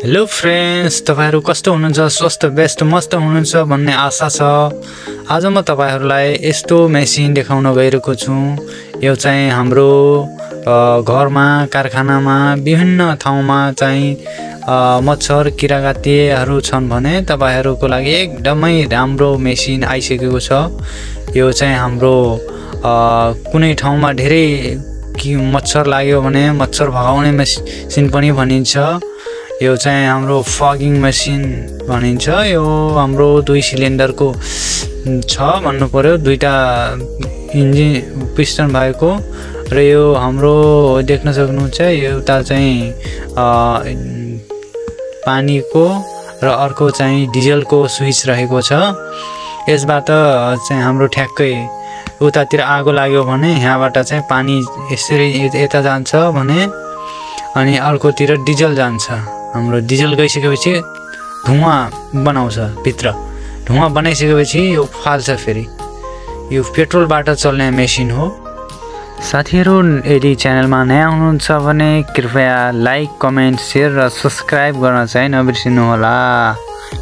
Hello friends, तपाईहरु कस्तो हुनुहुन्छ? स्वस्थ व्यस्त मस्त हुनुहुन्छ भन्ने आशा छ। आज म तपाईहरुलाई यस्तो मेसिन देखाउन गइरहेको छु। यो चाहिँ हाम्रो घरमा, कारखानामा, विभिन्न ठाउँमा चाहिँ मच्छर किरागातीहरु छन् भने तपाईहरुको लागि एकदमै राम्रो मेसिन आइसकेको छ। यो चाहिँ हाम्रो कुनै ठाउँमा धेरै मच्छर लाग्यो भने मच्छर भगाउने मेसिन पनि भनिन्छ। यो चाहिँ हाम्रो फगिङ मेसिन भनिन्छ। यो हाम्रो 2 सिलिन्डरको छ भन्नु पर्यो, दुईटा इन्जिन पिस्टन भएको र यो हाम्रो देख्न सक्नुहुन्छ। एउटा चाहिँ पानीको र अर्को चाहिँ डिजलको स्विच रहेको छ। यसबाट चाहिँ हाम्रो ठ्याक्कै उतातिर आगो लाग्यो भने यहाँबाट चाहिँ पानी यसरी यता जान्छ भने अनि अर्कोतिर डिजल जान्छ। हाम्रो डिजल गइसकेपछि धुवा बनाउँछ, भित्र धुवा बनाइसकेपछि यो फाल्छ। फेरि यो पेट्रोलबाट चल्ने मेसिन हो। साथीहरु, यदि च्यानलमा नयाँ हुनुहुन्छ भने कृपया लाइक, कमेन्ट, शेयर र सब्स्क्राइब गर्न चाहिँ नबिर्सिनु होला,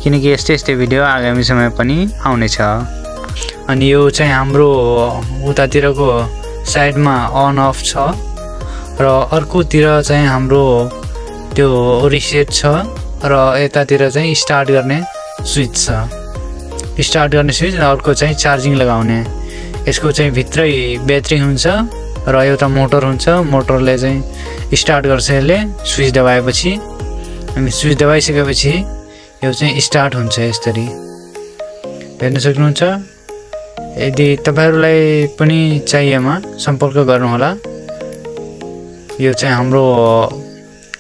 किनकि यस्तै भिडियो आगामी समय पनि आउनेछ। अनि यो चाहिँ हाम्रो उतातिरको साइडमा अन अफ छ र अर्कोतिर चाहिँ हाम्रो त्यो रिसेट छ र यतातिर चाहिँ स्टार्ट गर्ने स्विच छ। स्टार्ट गर्ने स्विच र अर्को चाहिँ चार्जिङ लगाउने। यसको चाहिँ भित्रै ब्याट्री हुन्छ र एउटा मोटर हुन्छ। मोटरले चाहिँ स्टार्ट गर्छ। यसले स्विच दबाएपछि अनि स्विच दबाइसकेपछि यो चाहिँ स्टार्ट हुन्छ। यसरी हेर्न सक्नुहुन्छ। यदि तपाईहरुलाई पनि चाहिएमा सम्पर्क गर्नुहोला। यो चाहिँ हाम्रो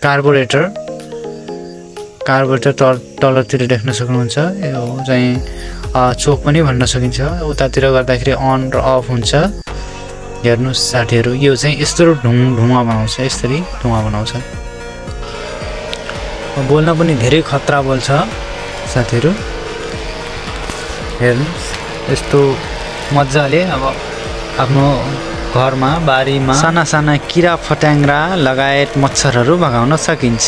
कार्बोरेटर तलतिर देख्न सक्नुहुन्छ। यो चाहिँ चोक पनि भन्न सकिन्छ। उतातिर गर्दाखेरि अन र अफ हुन्छ। हेर्नुस् साथीहरु, यो चाहिँ यस्तो धुवा बनाउँछ। यसरी धुवा बनाउँछ। बोल्न पनि धेरै खतरा बोल्छ साथीहरु। हेर्नुस् यस्तो मजाले अब आफ्नो घरमा, बारीमा साना किरा फट्याङ्ग्रा लगायत मच्छरहरू भगाउन सकिन्छ।